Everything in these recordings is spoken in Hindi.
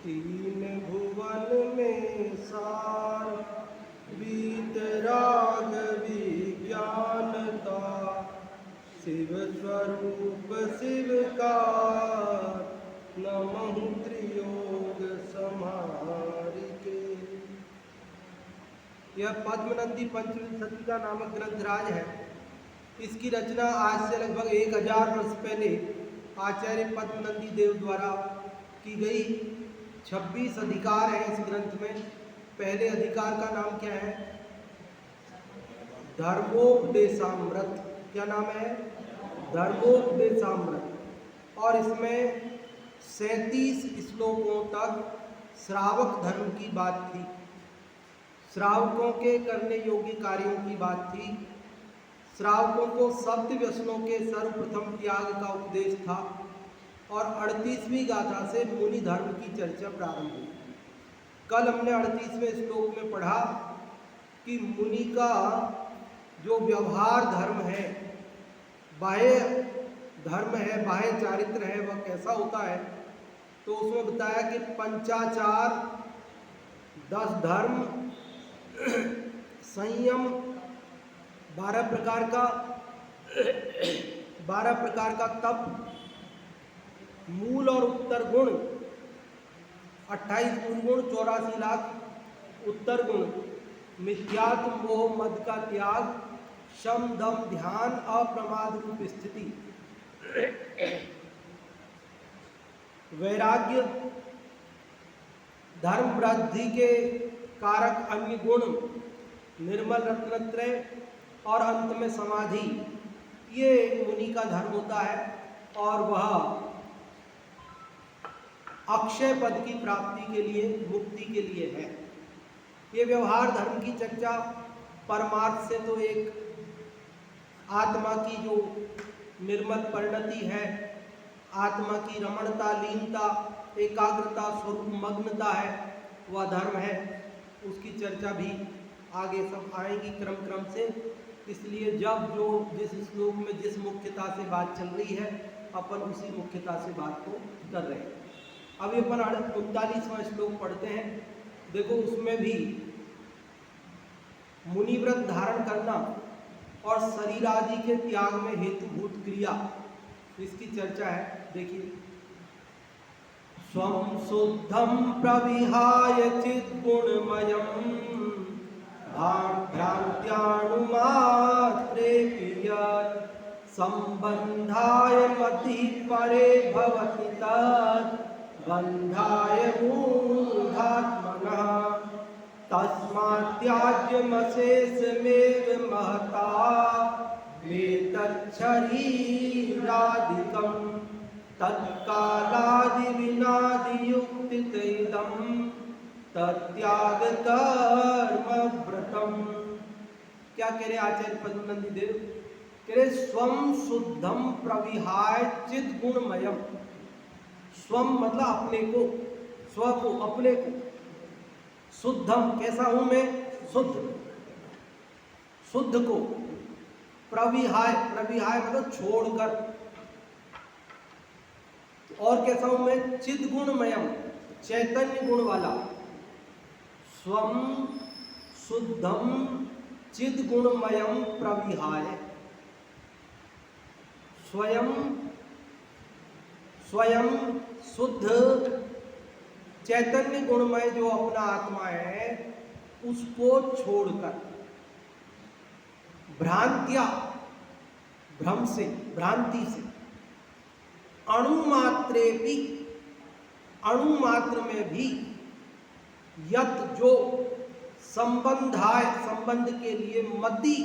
तीन भुवन में सार वीतराग विज्ञानता शिव स्वरूप शिव का नमः त्रियोग समारिके। यह पद्मनंदी पंचविंशतिका नामक ग्रंथराज है। इसकी रचना आज से लगभग 1000 वर्ष पहले आचार्य पद्मनंदी देव द्वारा की गई। 26 अधिकार हैं इस ग्रंथ में। पहले अधिकार का नाम क्या है? धर्मोपदेशामृत। क्या नाम है? धर्मोपदेशामृत। और इसमें 37 श्लोकों तक श्रावक धर्म की बात थी, श्रावकों के करने योग्य कार्यों की बात थी। श्रावकों को सप्त व्यसनों के सर्वप्रथम त्याग का उपदेश था और 38वीं गाथा से मुनि धर्म की चर्चा प्रारंभ हुई। कल हमने 38वें श्लोक में पढ़ा कि मुनि का जो व्यवहार धर्म है, बाह्य धर्म है, बाह्य चारित्र है, वह कैसा होता है। तो उसमें बताया कि पंचाचार, 10 धर्म, संयम, 12 प्रकार का तप, मूल और उत्तर गुण, 28 मूल गुण, 84 लाख उत्तर गुण, मिथ्यात्व मोह मद का त्याग, शम दम ध्यान, अप्रमाद रूप स्थिति, वैराग्य, धर्म वृद्धि के कारक अन्य गुण, निर्मल रत्नत्रय और अंत में समाधि। ये मुनि का धर्म होता है और वह अक्षय पद की प्राप्ति के लिए, मुक्ति के लिए है। ये व्यवहार धर्म की चर्चा परमार्थ से तो एक आत्मा की जो निर्मल परिणति है, आत्मा की रमणता, लीनता, एकाग्रता, स्वरूप मग्नता है, वह धर्म है। उसकी चर्चा भी आगे सब आएगी क्रम से। इसलिए जब जो जिस श्लोक में जिस मुख्यता से बात चल रही है, अपन उसी मुख्यता से बात को कर रहे हैं। अभी अपन 39वां श्लोक पढ़ते हैं। देखो, उसमें भी मुनिव्रत धारण करना और शरीर आदि के त्याग में हेतुभूत क्रिया, इसकी चर्चा है। देखिए, स्वं शुद्धं प्रविहाय चिद्गुणमयम् भ्रान्त्याणुमात्रेऽपि यत् सम्बन्धाय मतिः परे भवति तत् बन्धाय मूढात्मनः तस्मात्याज्यमशेषमेव महता वेतच्छरीरादिकं तत्कालादिविनादियुक्तितैदं तत्याग कर्म व्रतम। क्या कह रहे आचार्य पद्मनंदी देव? कह रहे स्वम शुद्धम प्रविहाय चिद गुणमयम। स्वम मतलब अपने को, स्व को, अपने को। शुद्धम, कैसा हूं मैं? शुद्ध, शुद्ध को। प्रविहाय, प्रविहाय मतलब छोड़कर। और कैसा हूं मैं? चिद गुणमयम, चैतन्य गुण वाला। स्वम शुद्धम चिद गुणमयम प्रविहाय। स्वयं, स्वयं शुद्ध चैतन्य गुणमय जो अपना आत्मा है, उसको छोड़कर भ्रांत्या, भ्रम से, भ्रांति से, अणुमात्रेपि, अणुमात्र में भी, यत जो संबंधाय, संबंध के लिए, मति,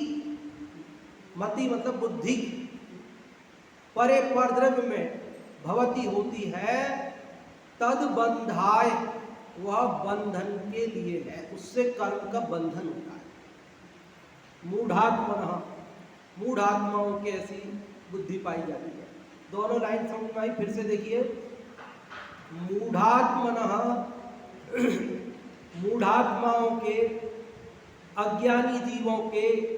मति मतलब बुद्धि, परे परद्रव्य में भवती होती है, तद बंधाय, वह बंधन के लिए है, उससे कर्म का बंधन होता है। मूढ़ात्मनः, मूढ़ात्माओं की ऐसी बुद्धि पाई जाती है। दोनों लाइन समझ में आई? फिर से देखिए, मूढ़ात्मनः, मूढ़ात्माओं के, अज्ञानी जीवों के,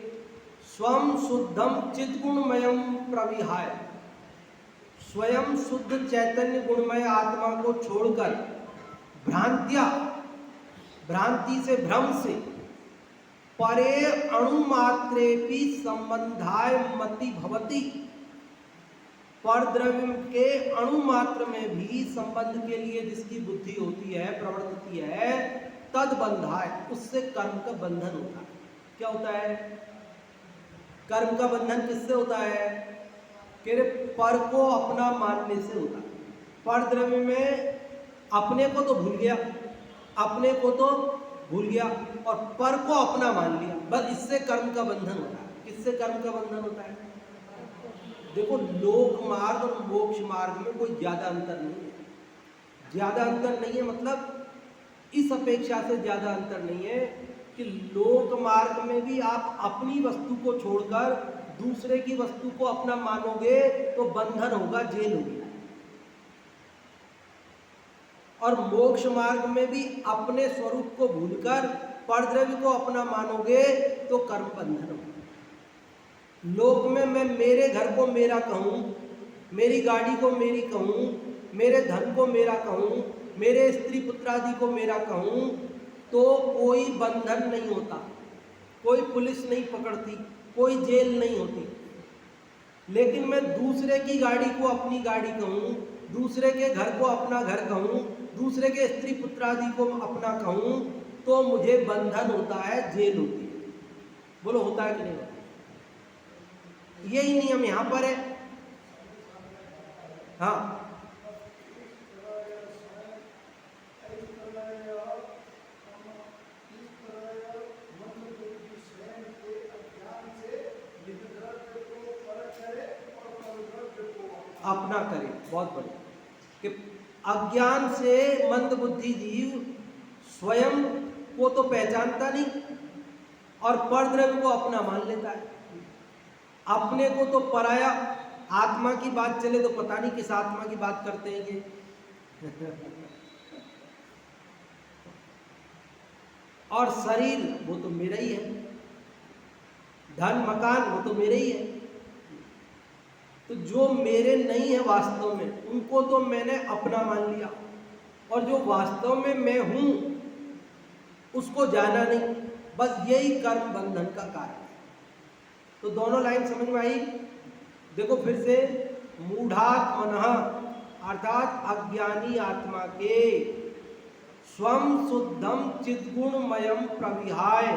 स्वम शुद्धम चिद्गुणमयम प्रविहाय, स्वयं शुद्ध चैतन्य गुणमय आत्मा को छोड़कर भ्रांत्या, भ्रांति से, भ्रम से, परे अणुमात्रेपि संबंधाय मति भवति, परद्रव्य के अणुमात्र में भी संबंध के लिए जिसकी बुद्धि होती है, प्रवृत्ति है, तद बंधाय, उससे कर्म का बंधन होता है। क्या होता है? कर्म का बंधन किससे होता है? कि पर को अपना मानने से होता है। परद्रव्य में अपने को तो भूल गया, अपने को तो भूल गया और पर को अपना मान लिया, बस इससे कर्म का बंधन होता है। किससे कर्म का बंधन होता है? देखो, लोक मार्ग और मोक्ष मार्ग में कोई ज्यादा अंतर नहीं है। ज्यादा अंतर नहीं है मतलब इस अपेक्षा से ज्यादा अंतर नहीं है कि लोक मार्ग में भी आप अपनी वस्तु को छोड़कर दूसरे की वस्तु को अपना मानोगे तो बंधन होगा, जेल होगी। और मोक्ष मार्ग में भी अपने स्वरूप को भूलकर परद्रव्य को अपना मानोगे तो कर्म बंधन होगा। लोक में मैं मेरे घर को मेरा कहूँ, मेरी गाड़ी को मेरी कहूँ, मेरे धन को मेरा कहूँ, मेरे स्त्री पुत्रादि को मेरा कहूँ, तो कोई बंधन नहीं होता, कोई पुलिस नहीं पकड़ती, कोई जेल नहीं होती। लेकिन मैं दूसरे की गाड़ी को अपनी गाड़ी कहूँ, दूसरे के घर को अपना घर कहूँ, दूसरे के स्त्री पुत्रादि को अपना कहूँ, तो मुझे बंधन होता है, जेल होती है। बोलो, होता है कि नहीं होता? यही नियम यहां पर है। हाँ, अपना करे, बहुत बढ़िया। कि अज्ञान से मंद बुद्धि जीव स्वयं को तो पहचानता नहीं और परद्रव्य को अपना मान लेता है। अपने को तो पराया, आत्मा की बात चले तो पता नहीं किस आत्मा की बात करते हैं ये। और शरीर वो तो मेरा ही है, धन मकान वो तो मेरे ही है। तो जो मेरे नहीं है वास्तव में, उनको तो मैंने अपना मान लिया, और जो वास्तव में मैं हूं उसको जाना नहीं। बस यही कर्म बंधन का कारण है। तो दोनों लाइन समझ में आई? देखो फिर से, मूढ़ात्मनः अर्थात अज्ञानी आत्मा के स्वम शुद्धम चिद्गुणमयम प्रविहाय,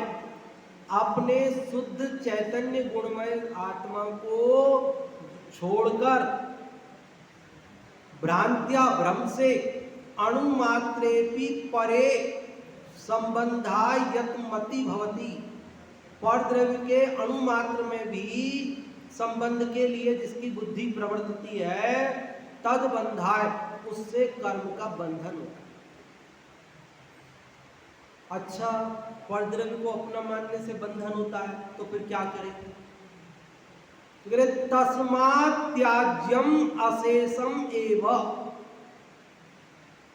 अपने शुद्ध चैतन्य गुणमय आत्मा को छोड़कर भ्रांत्या, भ्रम से, अणुमात्रेपि परे संबंधाय यत मति भवति, परद्रव्य के अणुमात्र में भी संबंध के लिए जिसकी बुद्धि प्रवृत्ति है, तद बंधाय, उससे कर्म का बंधन होता है। अच्छा, परद्रव्य को अपना मानने से बंधन होता है, तो फिर क्या करें? तस्मात् त्याज्यम अशेषम एव,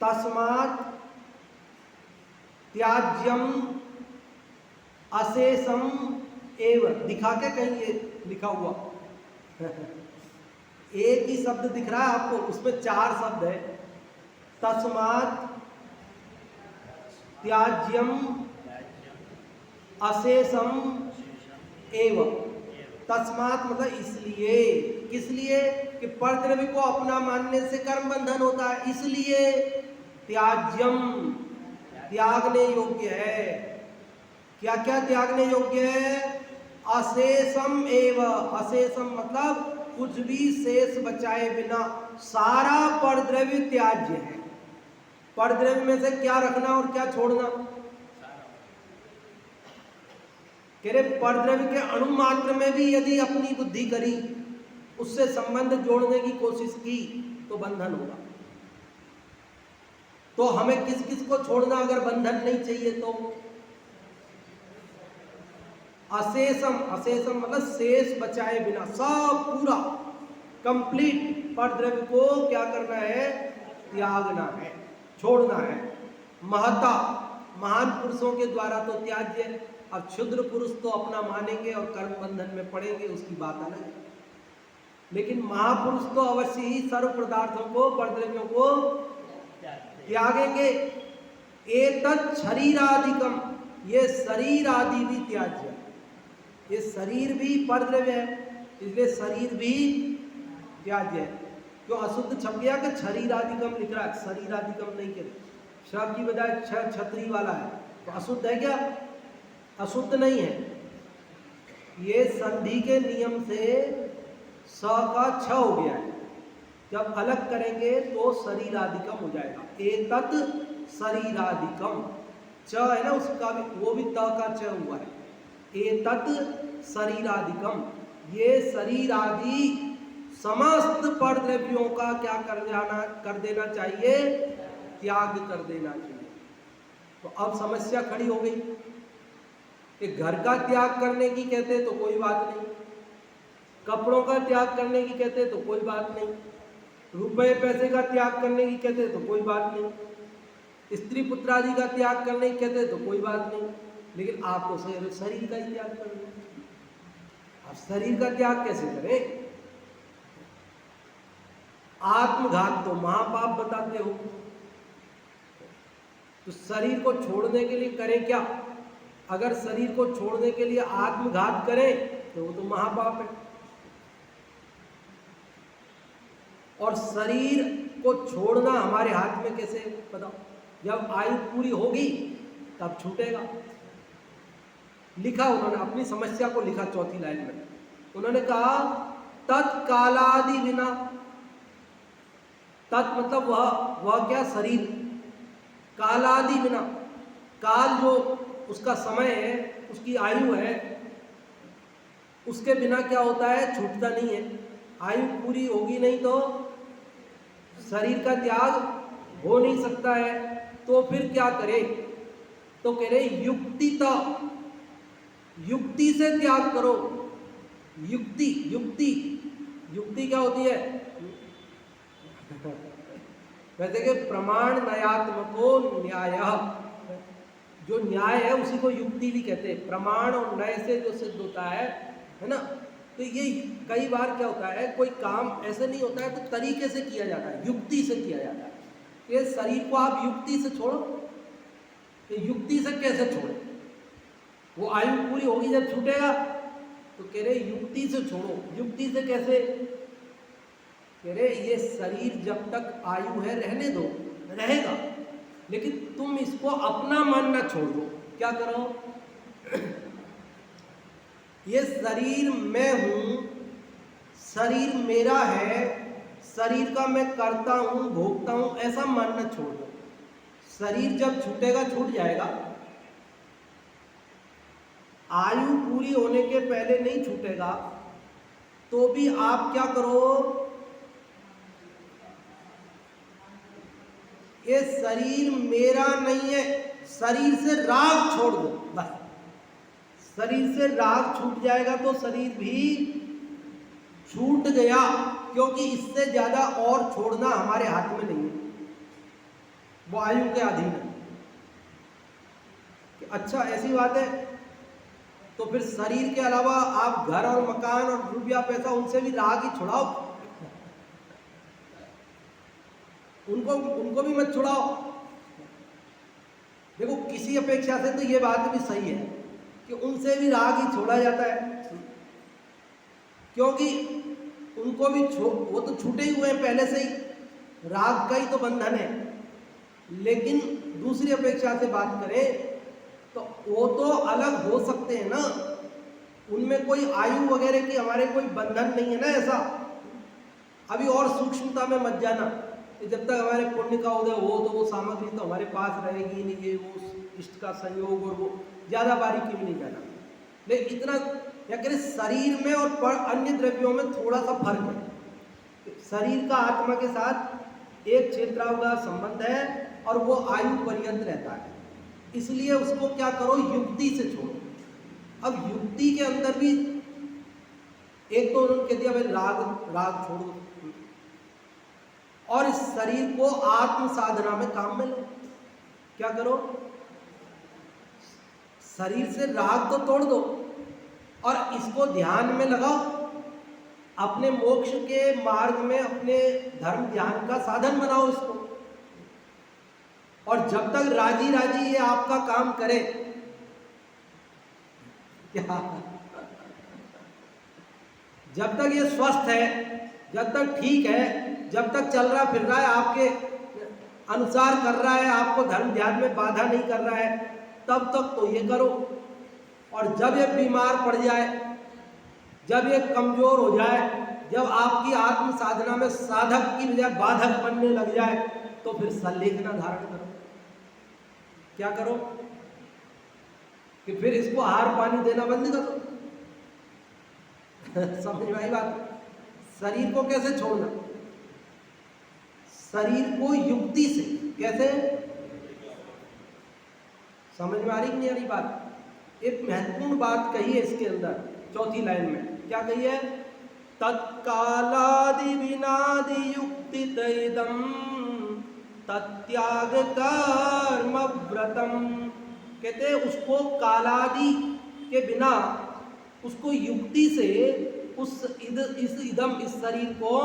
तस्मात् त्याज्यम अशेषम एव, दिखा के कहीं ये लिखा हुआ एक ही शब्द दिख रहा है आपको, उसमें 4 शब्द है। तस्मात् त्याज्यम अशेषम एव, तस्मात् मतलब इसलिए, किस लिए? कि परद्रव्य को अपना मानने से कर्म बंधन होता है, इसलिए त्याज्यम, त्यागने योग्य है। क्या क्या त्यागने योग्य है? अशेषम एव, अशेषम मतलब कुछ भी शेष बचाए बिना, सारा परद्रव्य त्याज्य है। परद्रव्य में से क्या रखना और क्या छोड़ना? कह रहे परद्रव्य के अणुमात्र में भी यदि अपनी बुद्धि करी, उससे संबंध जोड़ने की कोशिश की, तो बंधन होगा। तो हमें किस किस को छोड़ना अगर बंधन नहीं चाहिए तो? अशेषम, अशेषम मतलब शेष बचाए बिना, सब पूरा कंप्लीट परद्रव्य को क्या करना है? त्यागना है, छोड़ना है। महता, महान पुरुषों के द्वारा तो त्याज्य है। अब क्षुद्र पुरुष तो अपना मानेंगे और कर्म बंधन में पड़ेंगे, उसकी बात अलग है। लेकिन महापुरुष तो अवश्य ही सर्व पदार्थों को, परद्रव्यों को त्यागेंगे। एतत् शरीरादिकम, ये शरीर आदि भी त्याज्य है। ये शरीर भी परद्रव्य है, इसलिए शरीर भी त्याज्य है। क्यों अशुद्ध छप गया कि शरीर आदिकम लिख रहा है, शरीर आदिकम नहीं कह रहे, श की बजाय छ छतरी वाला है, तो अशुद्ध है क्या? अशुद्ध नहीं है। ये संधि के नियम से स का छ हो गया है, जब अलग करेंगे तो शरीरादिकम हो जाएगा। एतत् शरीरादिकम, च है ना उसका भी, वो भी त का च हुआ है। एतत् शरीरादिकम, ये शरीर आदि समस्त परद्रव्यों का क्या कर देना चाहिए? त्याग कर देना चाहिए। तो अब समस्या खड़ी हो गई कि घर का त्याग करने की कहते तो कोई बात नहीं, कपड़ों का त्याग करने की कहते तो कोई बात नहीं, रुपए पैसे का त्याग करने की कहते तो कोई बात नहीं, स्त्री पुत्र आदि का त्याग करने की कहते तो कोई बात नहीं, लेकिन आप तो शरीर का ही त्याग कर रहे। अब शरीर का त्याग कैसे करें? आत्मघात तो महापाप बताते हो, तो शरीर को छोड़ने के लिए करें क्या? अगर शरीर को छोड़ने के लिए आत्मघात करें तो वो तो महापाप है। और शरीर को छोड़ना हमारे हाथ में कैसे बताओ? जब आयु पूरी होगी तब छूटेगा। लिखा उन्होंने, अपनी समस्या को लिखा चौथी लाइन में, उन्होंने कहा तत्कालादि बिना, तत् मतलब वह क्या? शरीर। कालादि बिना, काल जो उसका समय है, उसकी आयु है, उसके बिना क्या होता है? छूटता नहीं है। आयु पूरी होगी नहीं तो शरीर का त्याग हो नहीं सकता है। तो फिर क्या करे? तो कह रहे युक्ति से त्याग करो। युक्ति युक्ति युक्ति क्या होती है? कहते कि प्रमाण न्यायात्मको न्याय, जो न्याय है उसी को युक्ति भी कहते हैं। प्रमाण और न्याय से जो सिद्ध होता है ना। तो ये कई बार क्या होता है, कोई काम ऐसे नहीं होता है तो तरीके से किया जाता है, युक्ति से किया जाता है। ये शरीर को आप युक्ति से छोड़ो, तो युक्ति से कैसे छोड़े? वो आयु पूरी होगी जब छूटेगा, तो कह रहे युक्ति से छोड़ो। युक्ति से कैसे? कह रहे ये शरीर जब तक आयु है रहने दो, रहेगा, लेकिन तुम इसको अपना मानना छोड़ दो। क्या करो? ये शरीर मैं हूं, शरीर मेरा है, शरीर का मैं करता हूं, भोगता हूं, ऐसा मानना छोड़ दो। शरीर जब छूटेगा, छूट जाएगा। आयु पूरी होने के पहले नहीं छूटेगा, तो भी आप क्या करो? ये शरीर मेरा नहीं है, शरीर से राग छोड़ दो बस। शरीर से राग छूट जाएगा तो शरीर भी छूट गया, क्योंकि इससे ज्यादा और छोड़ना हमारे हाथ में नहीं है, वो आयु के अधीन है। अच्छा ऐसी बात है, तो फिर शरीर के अलावा आप घर और मकान और रुपया पैसा उनसे भी राग ही छुड़ाओ, उनको भी मत छुड़ाओ। देखो किसी अपेक्षा से तो ये बात भी सही है कि उनसे भी राग ही छोड़ा जाता है, क्योंकि उनको भी वो तो छूटे ही हुए हैं पहले से ही, राग का ही तो बंधन है। लेकिन दूसरी अपेक्षा से बात करें तो वो तो अलग हो सकते हैं ना, उनमें कोई आयु वगैरह की हमारे कोई बंधन नहीं है ना ऐसा। अभी और सूक्ष्मता में मत जाना, जब तक हमारे पुण्य का उदय हो तो वो सामग्री तो हमारे पास रहेगी नहीं, ये वो इष्ट का संयोग और वो ज़्यादा बारीकी में नहीं जाना। लेकिन इतना या करें, शरीर में और अन्य द्रव्यों में थोड़ा सा फर्क है। शरीर का आत्मा के साथ एक क्षेत्रावगा संबंध है और वो आयु पर्यंत रहता है, इसलिए उसको क्या करो? युक्ति से छोड़ो। अब युक्ति के अंदर भी एक तो उन्होंने कह दिया भाई राग छोड़ दो, और इस शरीर को आत्म साधना में काम में लो। क्या करो? शरीर से राग तो तोड़ दो और इसको ध्यान में लगाओ, अपने मोक्ष के मार्ग में अपने धर्म ध्यान का साधन बनाओ इसको। और जब तक राजी राजी ये आपका काम करे, क्या, जब तक ये स्वस्थ है, जब तक ठीक है, जब तक चल रहा फिर रहा है, आपके अनुसार कर रहा है, आपको धर्म ध्यान में बाधा नहीं कर रहा है, तब तक तो ये करो। और जब ये बीमार पड़ जाए, जब ये कमजोर हो जाए, जब आपकी आत्म साधना में साधक की बजाय बाधक बनने लग जाए, तो फिर संलेखना धारण करो। क्या करो कि फिर इसको आहार पानी देना बंद करो। समझ में आई बात? शरीर को कैसे छोड़ना? शरीर को युक्ति से। कैसे? समझ में आ रही नहीं आ रही बात? एक महत्वपूर्ण बात कही है इसके अंदर, चौथी लाइन में। क्या कही है? तत्कालादि विनादि युक्ति तैदम तत्याग कर्म व्रतम। कहते उसको कालादि के बिना, उसको युक्ति से, इस शरीर को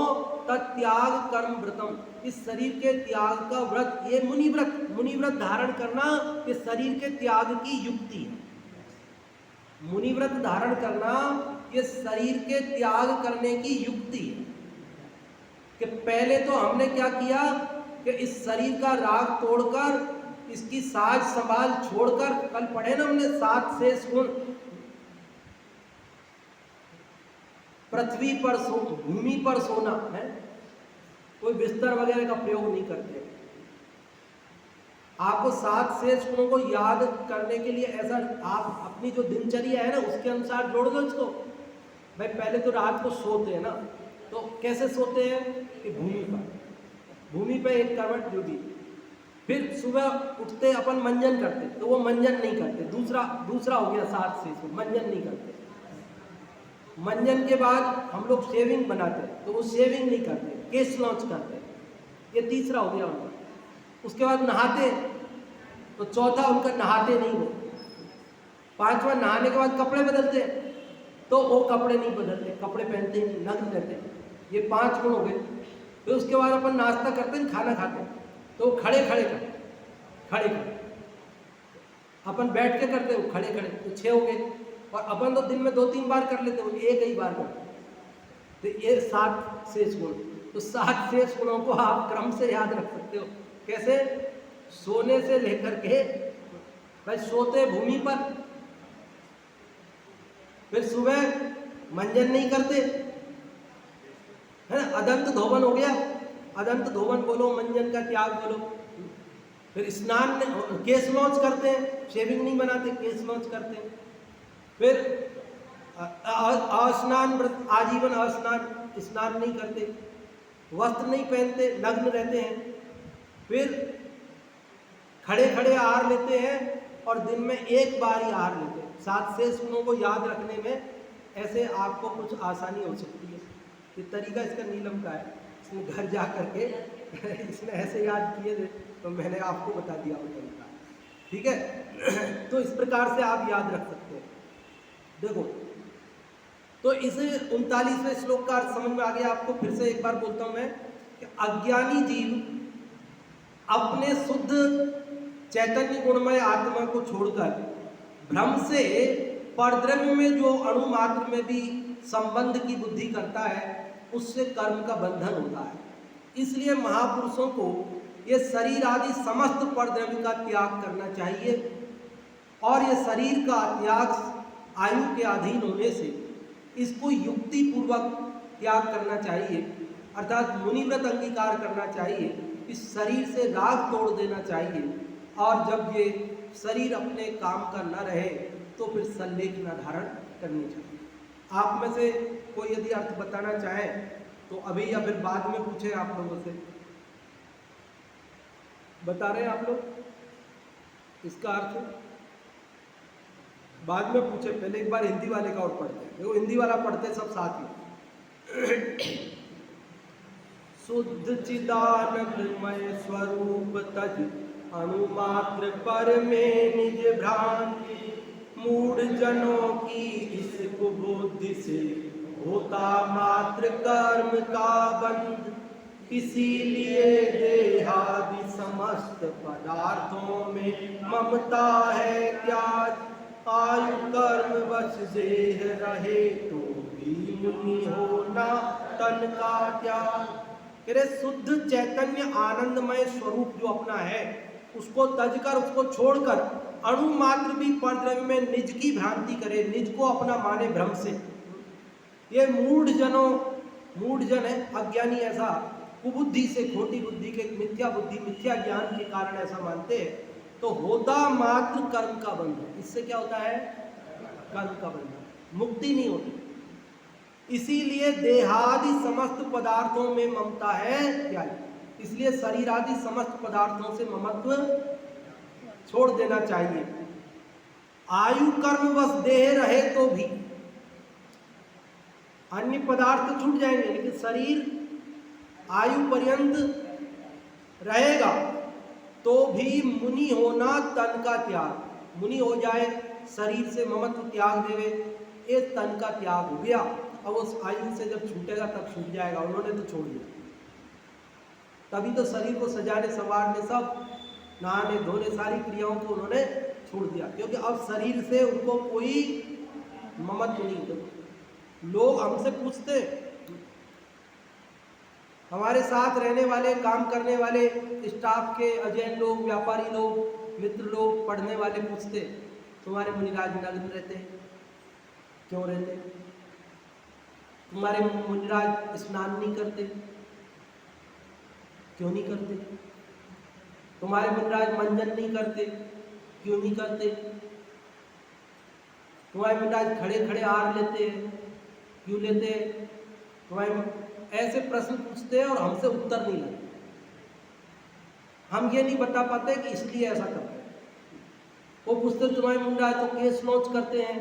तत्याग कर्म व्रतम, इस शरीर के त्याग का व्रत, ये मुनि व्रत धारण करना ये शरीर के त्याग की युक्ति है। मुनि व्रत धारण करना ये शरीर के त्याग करने की युक्ति है। कि पहले तो हमने क्या किया कि इस शरीर का राग तोड़कर, इसकी साज संभाल छोड़कर, कल पढ़े ना हमने 7 शेष गुण, पृथ्वी पर भूमि पर सोना है, कोई बिस्तर वगैरह का प्रयोग नहीं करते। आपको 7 शेष गुणों को याद करने के लिए ऐसा आप अपनी जो दिनचर्या है ना उसके अनुसार जोड़ दो इसको। भाई पहले तो रात को सोते हैं ना, तो कैसे सोते हैं कि भूमि पर एक करवट जो भी, फिर सुबह उठते अपन मंजन करते, तो वो मंजन नहीं करते, दूसरा हो गया 7 शेष गुण, मंजन नहीं करते। मंजन के बाद हम लोग शेविंग बनाते, तो वो शेविंग नहीं करते, केश लॉन्च करते, ये तीसरा हो गया उनका। उसके बाद नहाते, तो चौथा उनका नहाते नहीं हो। 5वां नहाने के बाद कपड़े बदलते, तो वो कपड़े नहीं बदलते, कपड़े पहनते ही नग्न रहते। ये 5 गुण हो गए। फिर उसके बाद अपन नाश्ता करते हैं, खाना खाते हैं, तो खड़े अपन बैठ के करते हो, खड़े तो 6 हो गए। और अपन तो दिन में 2-3 बार कर लेते हो, एक ही बार करते, तो ये 7 शेष गुण। तो 7 शेष गुणों को आप क्रम से याद रख सकते हो। कैसे? सोने से लेकर के, भाई सोते भूमि पर, फिर सुबह मंजन नहीं करते है, अदंत धोवन हो गया, अदंत धोवन बोलो, मंजन का त्याग बोलो। फिर स्नान, केश लॉन्च करते हैं, शेविंग नहीं बनाते, केश लॉन्च करते हैं। फिर अस्नान व्रत, आजीवन अस्नान, स्नान नहीं करते, वस्त्र नहीं पहनते, नग्न रहते हैं। फिर खड़े आहार लेते हैं, और दिन में एक बार ही आहार लेते हैं। 7 शेष गुणों को याद रखने में ऐसे आपको कुछ आसानी हो सकती है। ये तरीका इसका नीलम का है, इसने घर जा करके इसने ऐसे याद किए थे, तो मैंने आपको बता दिया वो तरीका। ठीक है? तो इस प्रकार से आप याद रख सकते हैं। देखो, तो इस 39वें श्लोक का अर्थ समझ में आ गया आपको? फिर से एक बार बोलता हूं मैं कि अज्ञानी जीव अपने शुद्ध चैतन्य गुणमय आत्मा को छोड़कर भ्रम से परद्रव्य में जो अणु मात्र में भी संबंध की बुद्धि करता है, उससे कर्म का बंधन होता है। इसलिए महापुरुषों को ये शरीर आदि समस्त परद्रव्य का त्याग करना चाहिए, और ये शरीर का त्याग आयु के अधीन होने से इसको युक्ति पूर्वक त्याग करना चाहिए, अर्थात मुनिव्रत अंगीकार करना चाहिए। इस शरीर से राग तोड़ देना चाहिए, और जब ये शरीर अपने काम का न रहे तो फिर संलेखना धारण करनी चाहिए। आप में से कोई यदि अर्थ बताना चाहे तो अभी या फिर बाद में पूछे, आप लोगों से बता रहे हैं आप लोग इसका अर्थ? बाद में पूछे, पहले एक बार हिंदी वाले का और पढ़ते हैं। देखो हिंदी वाला पढ़ते सब साथ में। शुद्ध चिदानंदमय स्वरूप तज अणुमात्र पर में निज भ्रांति, मूढ़ जनों की इस कुबुद्धि से होता मात्र कर्म का बंध। इसीलिए देहादि समस्त पदार्थों में ममता है त्याग। आयु कर्म वश देह रहे तो भी मुनि होना तन का त्याग। तेरे शुद्ध चैतन्य आनंदमय स्वरूप जो अपना है उसको तज कर, उसको छोड़कर अणु मात्र भी परद्रव्य में निज की भ्रांति करे, निज को अपना माने भ्रम से। ये मूढ़ जन है, अज्ञानी ऐसा कुबुद्धि से, खोटी बुद्धि के, मिथ्या बुद्धि मिथ्या ज्ञान के कारण ऐसा मानते हैं। तो होता मात्र कर्म का बंधन। इससे क्या होता है? कर्म का बंधन, मुक्ति नहीं होती। इसीलिए देहादि समस्त पदार्थों में ममता है त्याग। इसलिए शरीर आदि समस्त पदार्थों से ममत्व छोड़ देना चाहिए। आयु कर्म वश देह रहे तो भी, अन्य पदार्थ तो छूट जाएंगे लेकिन शरीर आयु पर्यंत रहेगा तो भी मुनि होना तन का त्याग। मुनि हो जाए, शरीर से ममत्व त्याग देवे, ये तन का त्याग हो गया। अब उस आयु से जब छूटेगा तब छूट जाएगा। उन्होंने तो छोड़ दिया, तभी तो शरीर को सजाने संवारने, सब नहाने धोने, सारी क्रियाओं को उन्होंने छोड़ दिया, क्योंकि अब शरीर से उनको कोई ममत्व नहीं। लोग हमसे पूछते, हमारे साथ रहने वाले, काम करने वाले स्टाफ के अजैन लोग, व्यापारी लोग, मित्र लोग, पढ़ने वाले पूछते, तुम्हारे मुनिराज नग्न रहते क्यों रहते? तुम्हारे मुनिराज स्नान नहीं करते क्यों नहीं करते? तुम्हारे मुनिराज मंजन नहीं करते क्यों नहीं करते? तुम्हारे मुनिराज खड़े खड़े आहार लेते हैं क्यों लेते हैं? तुम्हारे ऐसे प्रश्न पूछते हैं और हमसे उत्तर नहीं लगते। हम ये नहीं बता पाते कि इसलिए ऐसा करते हैं। वो पूछते तुम्हारे मुनिराज तो केस लॉन्च करते हैं,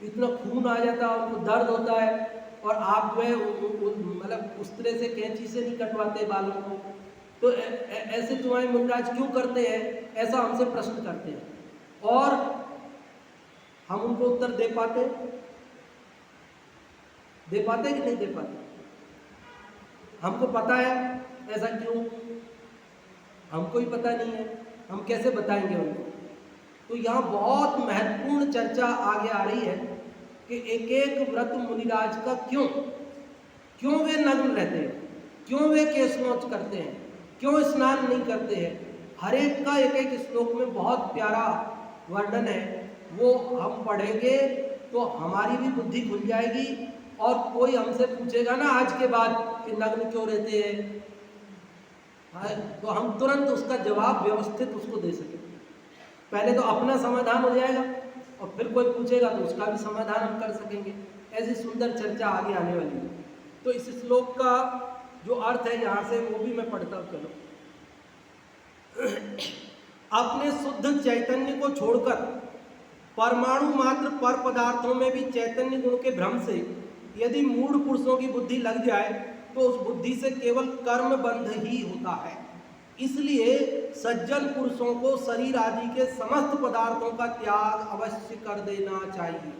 इतना खून आ जाता है, उनको दर्द होता है, और आप जो है मतलब उस तरह से कैंची से नहीं कटवाते बालों को, तो ऐसे तुम्हारे मुनिराज क्यों करते हैं? ऐसा हमसे प्रश्न करते हैं और हम उनको उत्तर दे पाते कि नहीं दे पाते? हमको पता है ऐसा क्यों, हमको ही पता नहीं है, हम कैसे बताएंगे उनको? तो यहाँ बहुत महत्वपूर्ण चर्चा आगे आ रही है कि एक एक व्रत मुनिराज का क्यों वे नग्न रहते हैं, क्यों वे केश नोच करते हैं, क्यों स्नान नहीं करते हैं। हर एक का एक एक श्लोक में बहुत प्यारा वर्णन है, वो हम पढ़ेंगे तो हमारी भी बुद्धि खुल जाएगी। और कोई हमसे पूछेगा ना आज के बाद कि नग्न क्यों रहते हैं, तो हम तुरंत उसका जवाब व्यवस्थित उसको दे सकें। पहले तो अपना समाधान हो जाएगा और फिर कोई पूछेगा तो उसका भी समाधान हम कर सकेंगे। ऐसी सुंदर चर्चा आगे आने वाली है। तो इस श्लोक का जो अर्थ है यहाँ से वो भी मैं पढ़ता हूँ। चलो, अपने शुद्ध चैतन्य को छोड़कर परमाणु मात्र पर पदार्थों में भी चैतन्य गुण के भ्रम से यदि मूढ़ पुरुषों की बुद्धि लग जाए तो उस बुद्धि से केवल कर्म बंध ही होता है। इसलिए सज्जन पुरुषों को शरीर आदि के समस्त पदार्थों का त्याग अवश्य कर देना चाहिए।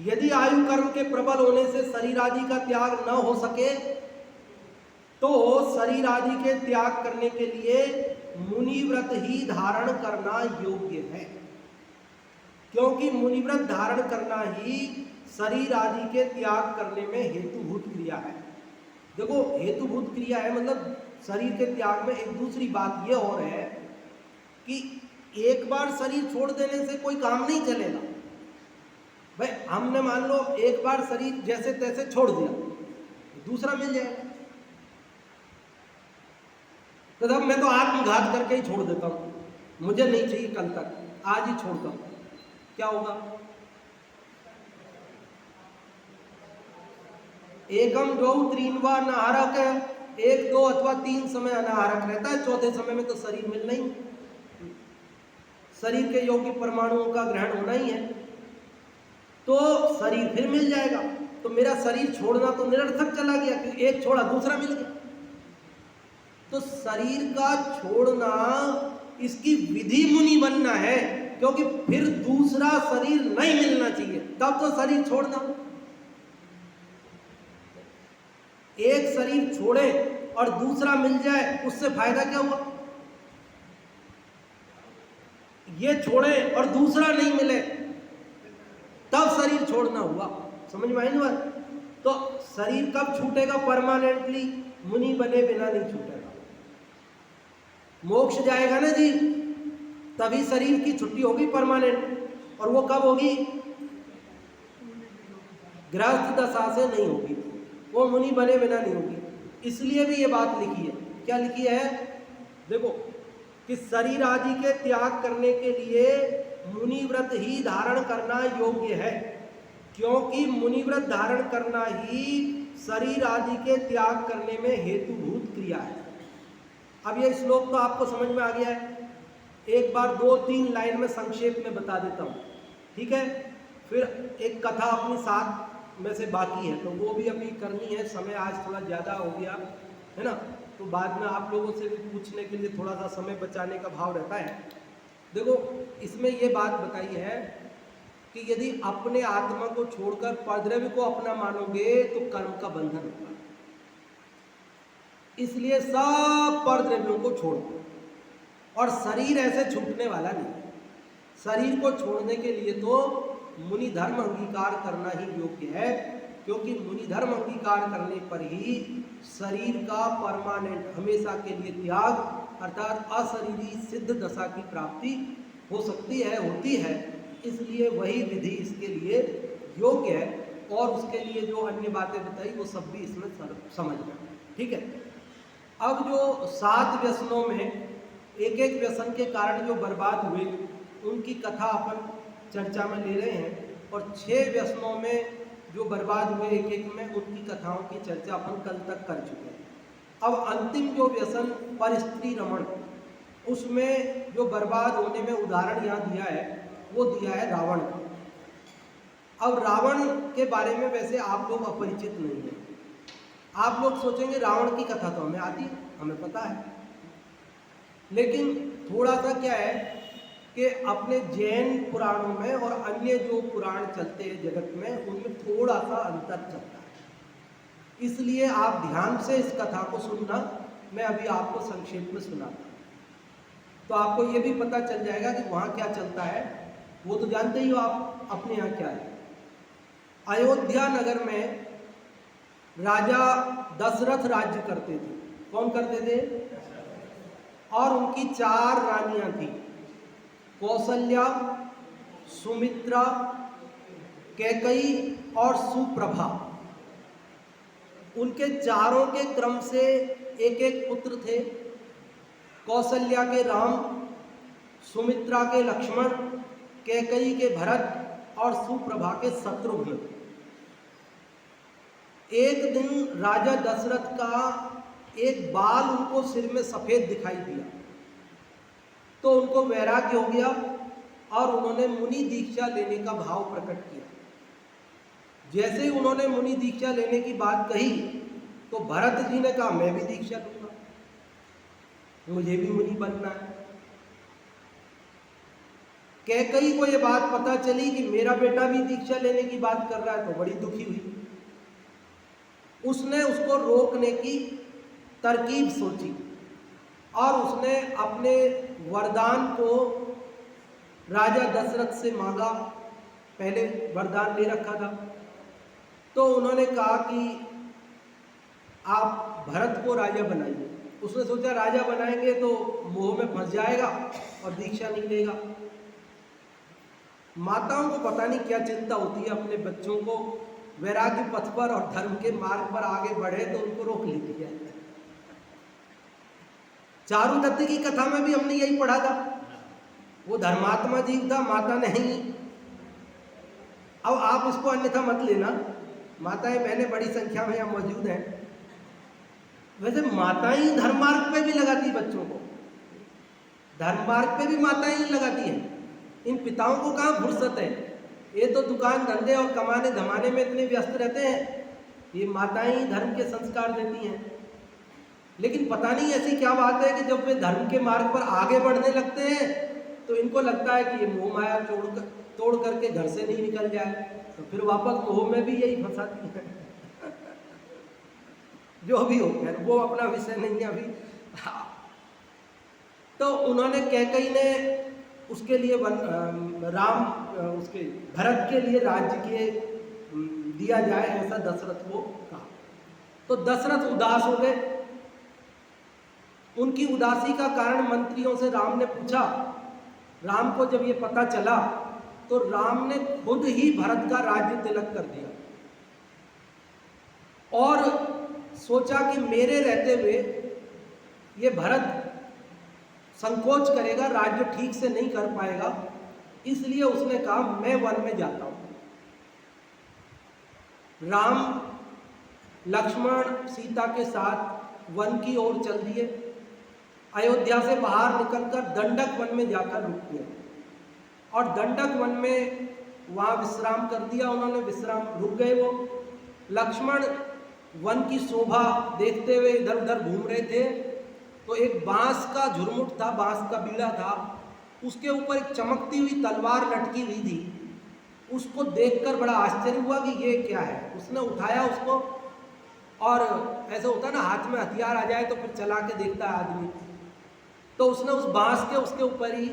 यदि आयु कर्म के प्रबल होने से शरीर आदि का त्याग न हो सके तो शरीर आदि के त्याग करने के लिए मुनि व्रत ही धारण करना योग्य है, क्योंकि मुनि व्रत धारण करना ही शरीर आदि के त्याग करने में हेतुभूत क्रिया है। देखो, हेतुभूत क्रिया है मतलब शरीर के त्याग में एक दूसरी बात यह और है कि एक बार शरीर छोड़ देने से कोई काम नहीं चलेगा। भाई हमने मान लो एक बार शरीर जैसे तैसे छोड़ दिया, दूसरा मिल जाएगा, तो तब मैं तो आत्मघात करके ही छोड़ देता हूँ, मुझे नहीं चाहिए कल तक, आज ही छोड़ता हूँ, क्या होगा? एकम दो त्रीनवा अनाहारक, एक दो अथवा तीन समय अनाहारक रहता है, चौथे समय में तो शरीर मिलना ही, शरीर के योग्य परमाणुओं का ग्रहण होना ही है, तो शरीर फिर मिल जाएगा। तो मेरा शरीर छोड़ना तो निरर्थक चला गया, क्योंकि एक छोड़ा दूसरा मिल गया। तो शरीर का छोड़ना इसकी विधि मुनि बनना है, क्योंकि फिर दूसरा शरीर नहीं मिलना चाहिए, तब तो शरीर छोड़ना। एक शरीर छोड़े और दूसरा मिल जाए, उससे फायदा क्या हुआ? ये छोड़े और दूसरा नहीं मिले तब शरीर छोड़ना हुआ। समझ में आई ना बात? तो शरीर कब छूटेगा परमानेंटली? मुनि बने बिना नहीं छूटेगा। मोक्ष जाएगा ना जी, तभी शरीर की छुट्टी होगी परमानेंट। और वो कब होगी? गृहस्थ दशा से नहीं होगी, वो मुनि बने बिना नहीं होगी। इसलिए भी ये बात लिखी है। क्या लिखी है? देखो कि शरीर आदि के त्याग करने के लिए मुनि व्रत ही धारण करना योग्य है, क्योंकि मुनि व्रत धारण करना ही शरीर आदि के त्याग करने में हेतुभूत क्रिया है। अब ये श्लोक तो आपको समझ में आ गया है। एक बार 2-3 लाइन में संक्षेप में बता देता हूँ, ठीक है? फिर एक कथा अपनी साथ में से बाकी है, तो वो भी अभी करनी है। समय आज थोड़ा ज़्यादा हो गया है ना, तो बाद में आप लोगों से भी पूछने के लिए थोड़ा सा समय बचाने का भाव रहता है। देखो इसमें ये बात बताई है कि यदि अपने आत्मा को छोड़कर परद्रव्य को अपना मानोगे तो कर्म का बंधन होगा। इसलिए सब परद्रव्यों को छोड़ दो, और शरीर ऐसे छूटने वाला नहीं। शरीर को छोड़ने के लिए तो मुनि धर्म अंगीकार करना ही योग्य है, क्योंकि मुनि धर्म अंगीकार करने पर ही शरीर का परमानेंट हमेशा के लिए त्याग अर्थात अशरीरी सिद्ध दशा की प्राप्ति हो सकती है, होती है। इसलिए वही विधि इसके लिए योग्य है, और उसके लिए जो अन्य बातें बताई वो सब भी इसमें समझ में, ठीक है? अब जो 7 व्यसनों में एक एक व्यसन के कारण जो बर्बाद हुए उनकी कथा अपन चर्चा में ले रहे हैं, और 6 व्यसनों में जो बर्बाद हुए एक एक में उनकी कथाओं की चर्चा अपन कल तक कर चुके हैं। अब अंतिम जो व्यसन परस्त्री रमण, उसमें जो बर्बाद होने में उदाहरण यहाँ दिया है वो दिया है रावण का। अब रावण के बारे में वैसे आप लोग अपरिचित नहीं हैं। आप लोग सोचेंगे रावण की कथा तो हमें आती है, हमें पता है, लेकिन थोड़ा सा क्या है कि अपने जैन पुराणों में और अन्य जो पुराण चलते हैं जगत में उनमें थोड़ा सा अंतर चलता है। इसलिए आप ध्यान से इस कथा को सुनना, मैं अभी आपको संक्षेप में सुनाता हूँ, तो आपको ये भी पता चल जाएगा कि वहाँ क्या चलता है। वो तो जानते ही हो आप अपने यहाँ क्या है। अयोध्या नगर में राजा दशरथ राज्य करते थे। कौन करते थे? और उनकी 4 रानियां थी, कौशल्या, सुमित्रा, कैकई और सुप्रभा। उनके चारों के क्रम से एक एक पुत्र थे। कौशल्या के राम, सुमित्रा के लक्ष्मण, कैकई के भरत और सुप्रभा के शत्रुघ्न। एक दिन राजा दशरथ का एक बाल उनको सिर में सफेद दिखाई दिया, तो उनको वैराग्य हो गया और उन्होंने मुनि दीक्षा लेने का भाव प्रकट किया। जैसे ही उन्होंने मुनि दीक्षा लेने की बात कही तो भरत जी ने कहा मैं भी दीक्षा लूंगा, मुझे भी मुनि बनना है। कैकई को ये बात पता चली कि मेरा बेटा भी दीक्षा लेने की बात कर रहा है, तो बड़ी दुखी हुई। उसने उसको रोकने की तरकीब सोची और उसने अपने वरदान को राजा दशरथ से मांगा। पहले वरदान ले रखा था, तो उन्होंने कहा कि आप भरत को राजा बनाइए। उसने सोचा राजा बनाएंगे तो मोह में फंस जाएगा और दीक्षा नहीं लेगा। माताओं को पता नहीं क्या चिंता होती है, अपने बच्चों को वैराग्य पथ पर और धर्म के मार्ग पर आगे बढ़े तो उनको रोक लेती है। चारुदत्त की कथा में भी हमने यही पढ़ा था, वो धर्मात्मा जीव था, माता नहीं। अब आप इसको अन्यथा मत लेना, माताएं बहनें बड़ी संख्या में यहाँ मौजूद हैं। वैसे माताएं ही धर्म मार्ग पे भी लगाती बच्चों को, धर्म मार्ग पे भी माताएं ही लगाती हैं। इन पिताओं को कहाँ फुर्सत है, ये तो दुकान धंधे और कमाने धमाने में इतने व्यस्त रहते हैं। ये माताएं ही धर्म के संस्कार देती हैं। लेकिन पता नहीं ऐसी क्या बात है कि जब वे धर्म के मार्ग पर आगे बढ़ने लगते हैं तो इनको लगता है कि ये मोह माया तोड़ करके घर से नहीं निकल जाए, तो फिर वापस मोह में भी यही फंसाती है। जो भी हो, खैर वो अपना विषय नहीं है अभी। हाँ। तो उन्होंने कैकेयी ने उसके लिए उसके भरत के लिए राज्य के दिया जाए ऐसा दशरथ को कहा। तो दशरथ उदास हो गए। उनकी उदासी का कारण मंत्रियों से राम ने पूछा। राम को जब ये पता चला तो राम ने खुद ही भरत का राज्य तिलक कर दिया और सोचा कि मेरे रहते हुए ये भरत संकोच करेगा, राज्य ठीक से नहीं कर पाएगा, इसलिए उसने कहा मैं वन में जाता हूं। राम लक्ष्मण सीता के साथ वन की ओर चल दिए। अयोध्या से बाहर निकलकर दंडक वन में जाकर रुक गए और दंडक वन में वहां विश्राम कर दिया उन्होंने। विश्राम रुक गए वो। लक्ष्मण वन की शोभा देखते हुए इधर उधर घूम रहे थे तो एक बांस का झुरमुट था, बांस का बीड़ा था, उसके ऊपर एक चमकती हुई तलवार लटकी हुई थी। उसको देखकर बड़ा आश्चर्य हुआ कि ये क्या है। उसने उठाया उसको और ऐसा होता है ना, हाथ में हथियार आ जाए तो फिर चला के देखता है आदमी। तो उसने उस बांस के उसके ऊपर ही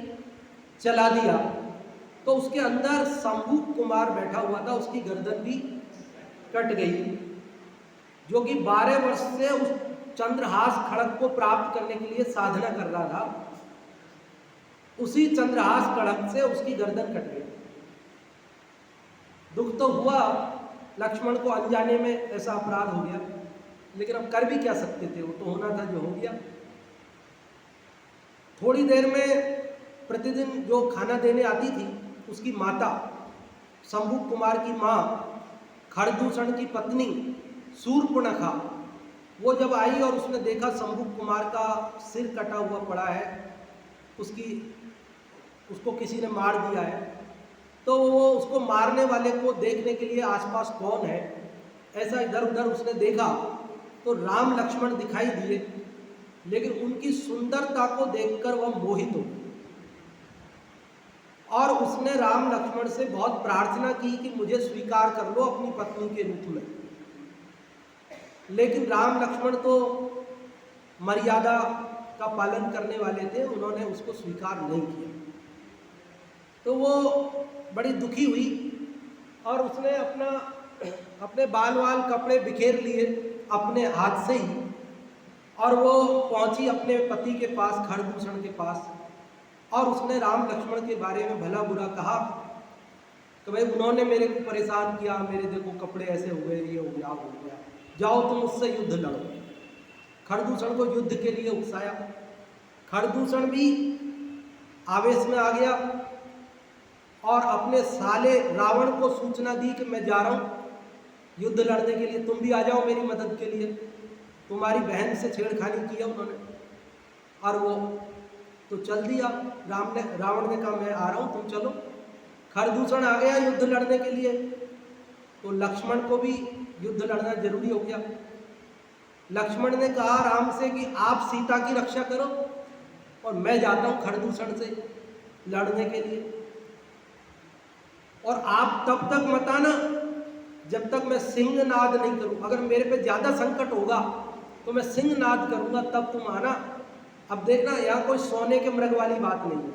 चला दिया तो उसके अंदर शंभु कुमार बैठा हुआ था, उसकी गर्दन भी कट गई, जो कि 12 वर्ष से उस चंद्रहास खड़ग को प्राप्त करने के लिए साधना कर रहा था। उसी चंद्रहास खड़ग से उसकी गर्दन कट गई। दुख तो हुआ लक्ष्मण को, अनजाने में ऐसा अपराध हो गया, लेकिन अब कर भी क्या सकते थे, वो तो होना था जो हो गया। थोड़ी देर में प्रतिदिन जो खाना देने आती थी उसकी माता, शंभु कुमार की माँ, खरदूषण की पत्नी शूर्पणखा, वो जब आई और उसने देखा शंभु कुमार का सिर कटा हुआ पड़ा है, उसको किसी ने मार दिया है, तो वो उसको मारने वाले को देखने के लिए आसपास कौन है ऐसा इधर उधर उसने देखा तो राम लक्ष्मण दिखाई दिए, लेकिन उनकी सुंदरता को देखकर वह मोहित हो गई और उसने राम लक्ष्मण से बहुत प्रार्थना की कि मुझे स्वीकार कर लो अपनी पत्नी के रूप में। लेकिन राम लक्ष्मण तो मर्यादा का पालन करने वाले थे, उन्होंने उसको स्वीकार नहीं किया। तो वो बड़ी दुखी हुई और उसने अपने बाल कपड़े बिखेर लिए अपने हाथ से ही और वो पहुंची अपने पति के पास, खरदूषण के पास, और उसने राम लक्ष्मण के बारे में भला बुरा कहा कि भाई उन्होंने मेरे को परेशान किया, मेरे देखो कपड़े ऐसे हो गए, ये हो गया, हो गया, जाओ तुम उससे युद्ध लड़ो। खरदूषण को युद्ध के लिए उकसाया। खरदूषण भी आवेश में आ गया और अपने साले रावण को सूचना दी कि मैं जा रहा हूँ युद्ध लड़ने के लिए, तुम भी आ जाओ मेरी मदद के लिए। तुम्हारी बहन से छेड़खानी की है उन्होंने, और वो तो चल दिया। रावण ने कहा मैं आ रहा हूँ, तुम चलो। खरदूषण आ गया युद्ध लड़ने के लिए, तो लक्ष्मण को भी युद्ध लड़ना जरूरी हो गया। लक्ष्मण ने कहा राम से कि आप सीता की रक्षा करो और मैं जाता हूँ खरदूषण से लड़ने के लिए, और आप तब तक मत आना जब तक मैं सिंहनाद नहीं करूं। अगर मेरे पे ज्यादा संकट होगा तो मैं सिंहनाद करूंगा, तब तुम आना। अब देखना यहाँ कोई सोने के मृग वाली बात नहीं है।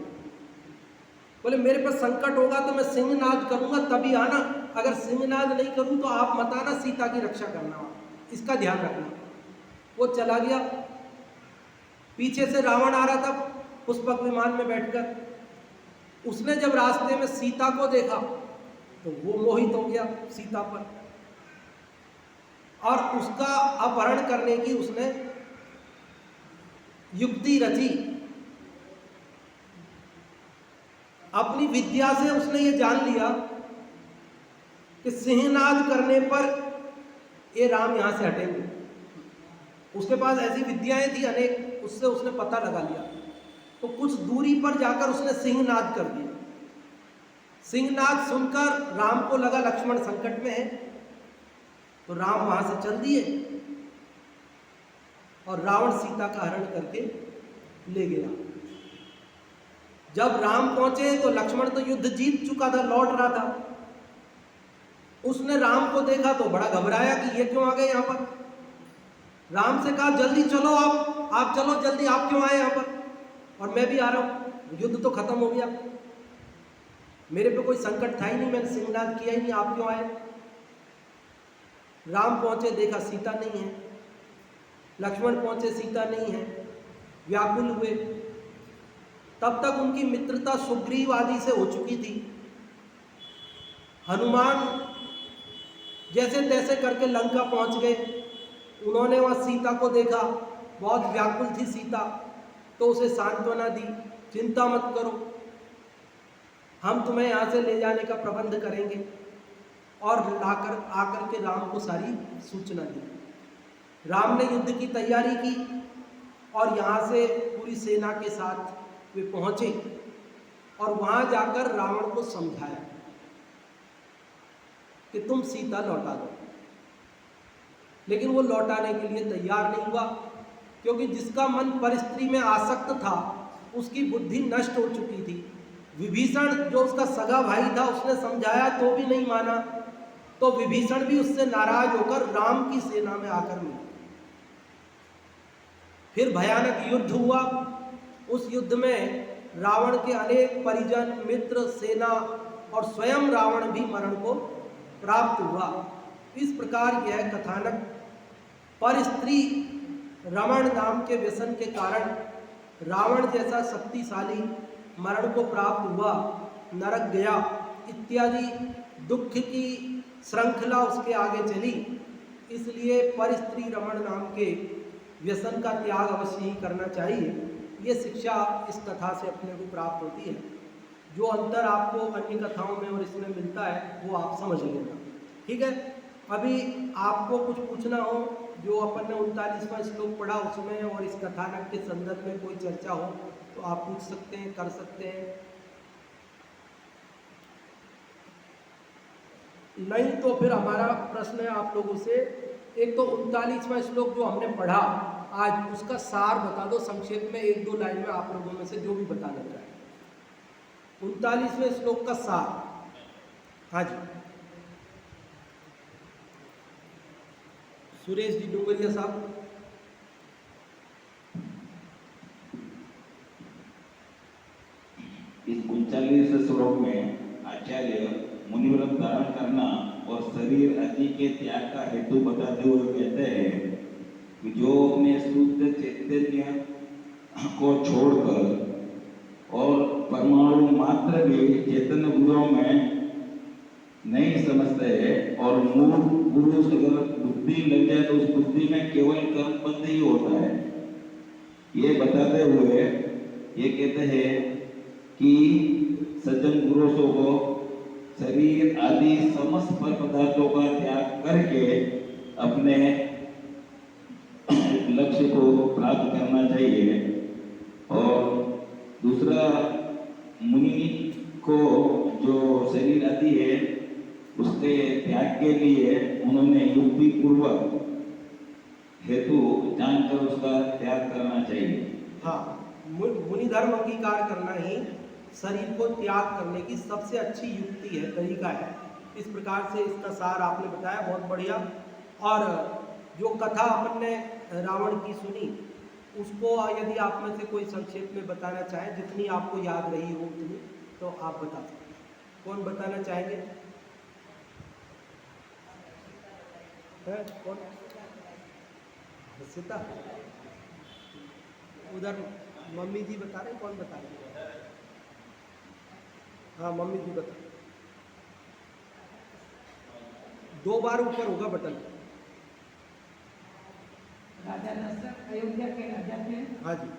बोले मेरे पर संकट होगा तो मैं सिंहनाद करूंगा तभी आना, अगर सिंहनाद नहीं करूं तो आप मत आना, सीता की रक्षा करना, इसका ध्यान रखना। वो चला गया। पीछे से रावण आ रहा था पुष्पक विमान में बैठकर। उसने जब रास्ते में सीता को देखा तो वो मोहित हो गया सीता पर और उसका अपहरण करने की उसने युक्ति रची। अपनी विद्या से उसने ये जान लिया कि सिंहनाद करने पर ये राम यहां से हटेंगे। उसके पास ऐसी विद्याएं थी अनेक, उससे उसने पता लगा लिया। तो कुछ दूरी पर जाकर उसने सिंहनाद कर दिया। सिंहनाद सुनकर राम को लगा लक्ष्मण संकट में है, तो राम वहां से चल दिए और रावण सीता का हरण करके ले गया। जब राम पहुंचे तो लक्ष्मण तो युद्ध जीत चुका था, लौट रहा था। उसने राम को देखा तो बड़ा घबराया कि ये क्यों आ गए यहां पर। राम से कहा जल्दी चलो, आप चलो जल्दी, आप क्यों आए यहाँ पर, और मैं भी आ रहा हूँ, युद्ध तो खत्म हो गया, मेरे पे कोई संकट था ही नहीं, मैंने सिंहनाद किया ही नहीं, आप क्यों आए। राम पहुंचे, देखा सीता नहीं है, लक्ष्मण पहुंचे, सीता नहीं है, व्याकुल हुए। तब तक उनकी मित्रता सुग्रीव आदि से हो चुकी थी। हनुमान जैसे तैसे करके लंका पहुंच गए, उन्होंने वहाँ सीता को देखा, बहुत व्याकुल थी सीता, तो उसे सांत्वना दी, चिंता मत करो, हम तुम्हें यहाँ से ले जाने का प्रबंध करेंगे, और आकर के राम को सारी सूचना दी। राम ने युद्ध की तैयारी की और यहाँ से पूरी सेना के साथ वे पहुँचे और वहाँ जाकर रावण को समझाया कि तुम सीता लौटा दो, लेकिन वो लौटाने के लिए तैयार नहीं हुआ, क्योंकि जिसका मन परिस्त्री में आसक्त था उसकी बुद्धि नष्ट हो चुकी थी। विभीषण जो उसका सगा भाई था, उसने समझाया तो भी नहीं माना, तो विभीषण भी उससे नाराज होकर राम की सेना में आकर मिला। फिर भयानक युद्ध हुआ। उस युद्ध में रावण के अनेक परिजन, मित्र, सेना और स्वयं रावण भी मरण को प्राप्त हुआ। इस प्रकार यह कथानक पर स्त्री रमण नाम के व्यसन के कारण रावण जैसा शक्तिशाली मरण को प्राप्त हुआ, नरक गया इत्यादि दुख की श्रृंखला उसके आगे चली। इसलिए पर स्त्री रमण नाम के व्यसन का त्याग अवश्य ही करना चाहिए। ये शिक्षा इस कथा से अपने को प्राप्त होती है। जो अंतर आपको अन्य कथाओं में और इसमें मिलता है वो आप समझ लेना, ठीक है। अभी आपको कुछ पूछना हो, जो अपन ने 39वां श्लोक पढ़ा उसमें और इस कथानक के संदर्भ में कोई चर्चा हो तो आप पूछ सकते हैं, कर सकते हैं। नहीं तो फिर हमारा प्रश्न है आप लोगों से, एक तो 39वां श्लोक जो हमने पढ़ा आज, उसका सार बता दो संक्षेप में, 1-2 लाइन में आप लोगों में से जो भी बताना चाहे। 39वें श्लोक का सार। हाँ जी, सुरेश जी डूंगरिया साहब। इस 39वें श्लोक में आचार्य मुनिव्रत धारण करना और शरीर आदि के त्याग का हेतु बताते हुए कहते हैं कि जो अपने शुद्ध चैतन्य को छोड़कर और परमाणु मात्र भी चेतन गुरुओं में नहीं समझते हैं और मूल गुरु से अगर बुद्धि लग जाए तो उस बुद्धि में केवल कर्म बंद ही होता है। ये बताते हुए ये कहते हैं कि सज्जन पुरुषों को शरीर आदि समस्त पदार्थों का त्याग करके अपने लक्ष्य को प्राप्त करना चाहिए। और दूसरा, मुनि को जो शरीर आदि है उसके त्याग के लिए उन्होंने युक्ति पूर्वक हेतु जानकर उसका त्याग करना चाहिए। हाँ, मुनि धर्म अंगीकार करना ही शरीर को त्याग करने की सबसे अच्छी युक्ति है, तरीका है। इस प्रकार से इसका सार आपने बताया, बहुत बढ़िया। और जो कथा अपन ने रावण की सुनी उसको यदि आप में से कोई संक्षेप में बताना चाहे, जितनी आपको याद रही हो उतनी, तो आप बता सकते हैं। कौन बताना चाहेंगे? है कौन? सीता, उधर मम्मी जी बता रहे, कौन बता रहे? हाँ मम्मी जी बता। 2 बार ऊपर होगा बटन। राजा दशरथ अयोध्या के राजा थे। हाँ जी,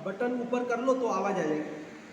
बटन ऊपर कर लो तो आवाज आ जाएगी।